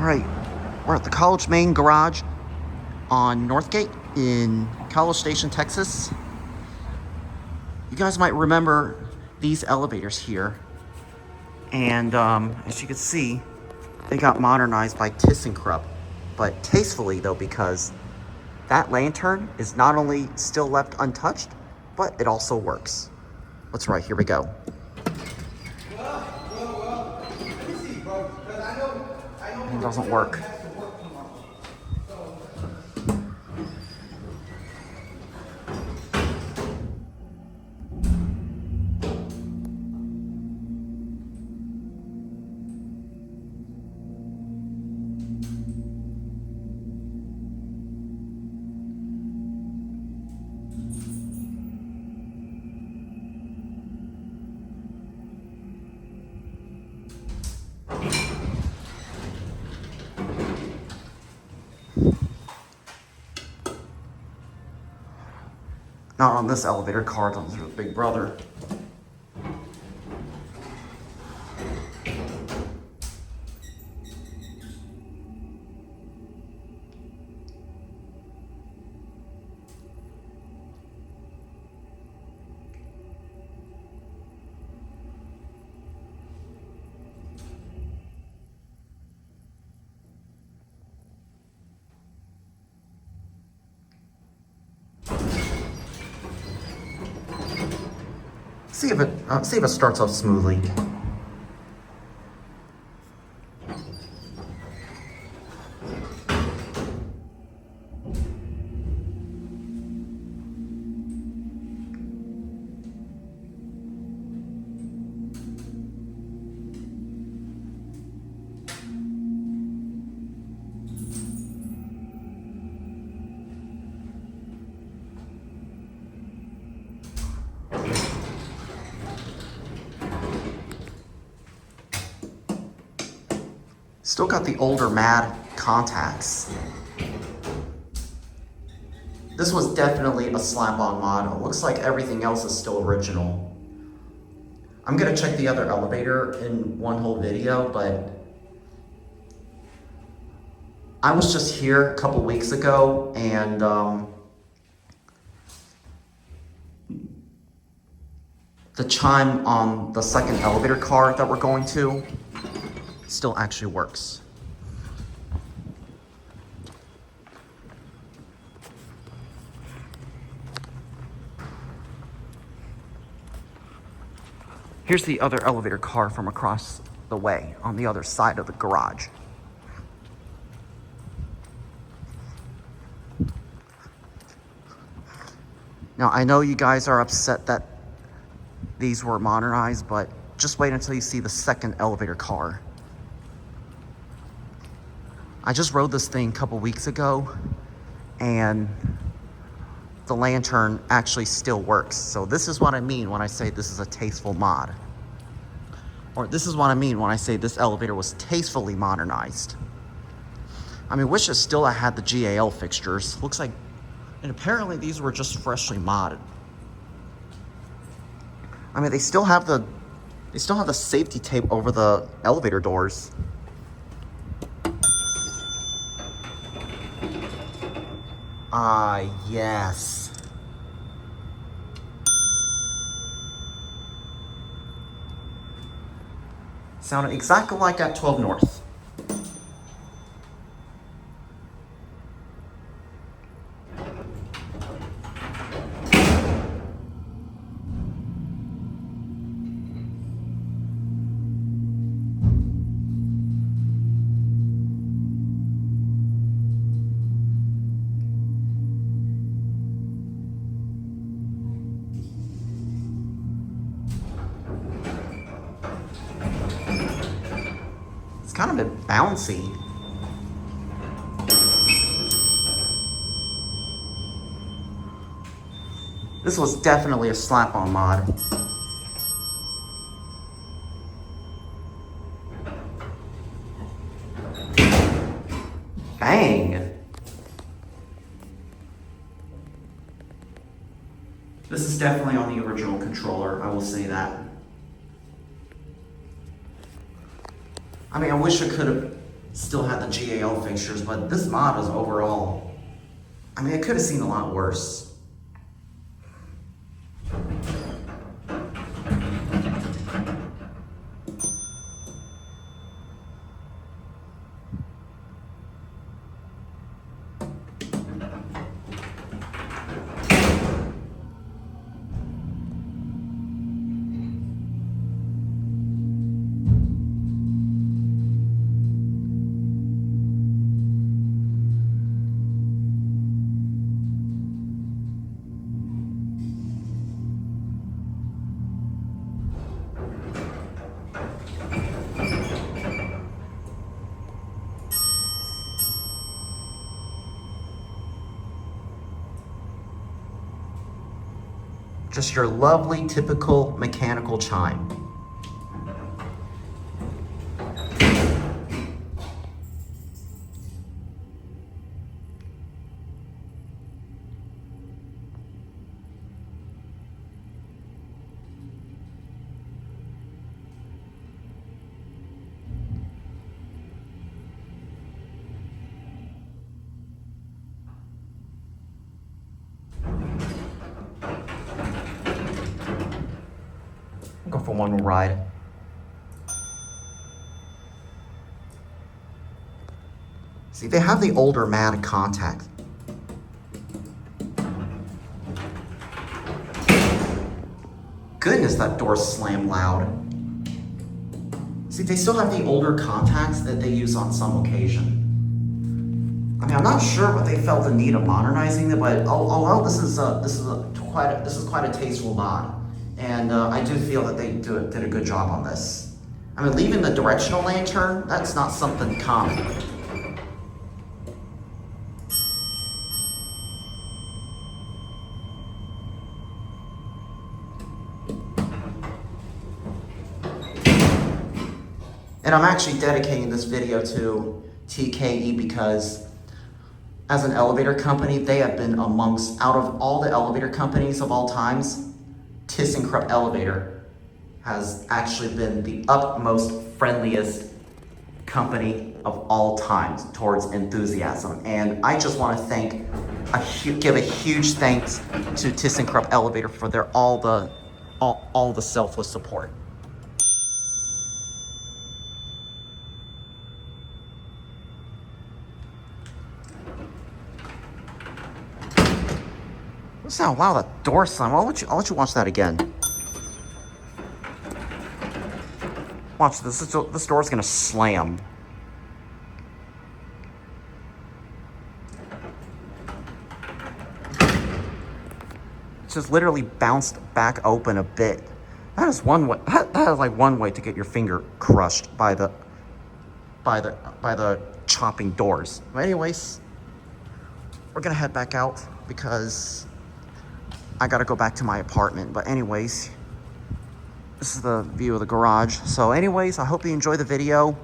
Alright, we're at the college main garage on Northgate in College Station, Texas. You guys might remember these elevators here. And as you can see, they got modernized by ThyssenKrupp. But tastefully though, because that lantern is not only still left untouched, but it also works. That's right, here we go. It doesn't work. Not on this elevator car, on the big brother. See if it starts off smoothly. Still got the older MAD contacts. This was definitely a slap-on mod. It looks like everything else is still original. I'm gonna check the other elevator in one whole video, but I was just here a couple weeks ago and the chime on the second elevator car that we're going to still actually works. Here's the other elevator car from across the way on the other side of the garage. Now, I know you guys are upset that these were modernized, but just wait until you see the second elevator car. I just rode this thing a couple weeks ago, and the lantern actually still works. So this is what I mean when I say this is a tasteful mod. Or this is what I mean when I say this elevator was tastefully modernized. I mean, wish it still had the GAL fixtures. Looks like, and apparently these were just freshly modded. I mean, they still have the safety tape over the elevator doors. Yes. Sounded exactly like at 12 North. It's kind of a bit bouncy. This was definitely a slap-on mod. Bang! This is definitely on the original controller, I will say that. I mean, I wish it could have still had the GAL fixtures, but this mod is overall, I mean, it could have seen a lot worse. Just your lovely, typical mechanical chime. Go for one more ride. See, they have the older matte contact. Goodness, that door slammed loud. See, they still have the older contacts that they use on some occasion. I mean, I'm not sure what they felt the need of modernizing it, but although this is quite a tasteful mod. And I do feel that they did a good job on this. I mean, leaving the directional lantern, that's not something common. And I'm actually dedicating this video to TKE because as an elevator company, they have been amongst, out of all the elevator companies of all times, ThyssenKrupp Elevator has actually been the utmost friendliest company of all times towards enthusiasm. And I just want to give a huge thanks to ThyssenKrupp Elevator for their all the selfless support. Listen, wow, that door slam. I'll let you watch that again. Watch this. This door's gonna slam. It just literally bounced back open a bit. That is one way. That is like one way to get your finger crushed by the chopping doors. But anyways, we're gonna head back out because I gotta go back to my apartment. But anyways, this is the view of the garage. So anyways, I hope you enjoy the video.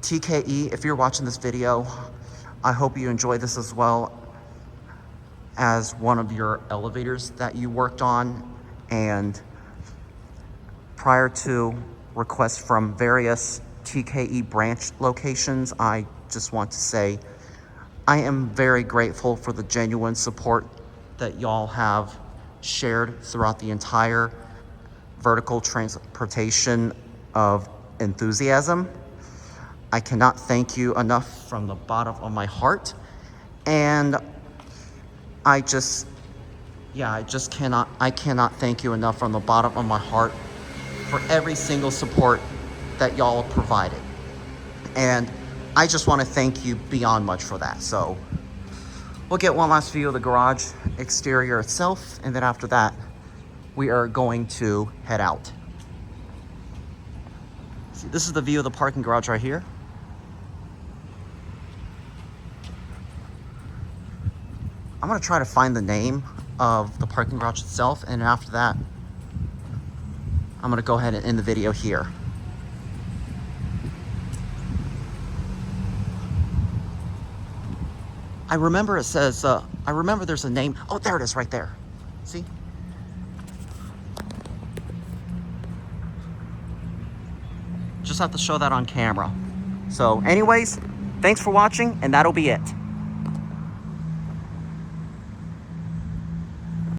TKE, if you're watching this video, I hope you enjoy this as well as one of your elevators that you worked on. And prior to requests from various TKE branch locations, I just want to say I am very grateful for the genuine support that y'all have shared throughout the entire vertical transportation of enthusiasm. I cannot thank you enough from the bottom of my heart. And I cannot thank you enough from the bottom of my heart for every single support that y'all provided. And I just want to thank you beyond much for that. So we'll get one last view of the garage exterior itself, and then after that, we are going to head out. See, this is the view of the parking garage right here. I'm gonna try to find the name of the parking garage itself, and after that, I'm gonna go ahead and end the video here. I remember it says, I remember there's a name. Oh, there it is right there. See? Just have to show that on camera. So anyways, thanks for watching, and that'll be it.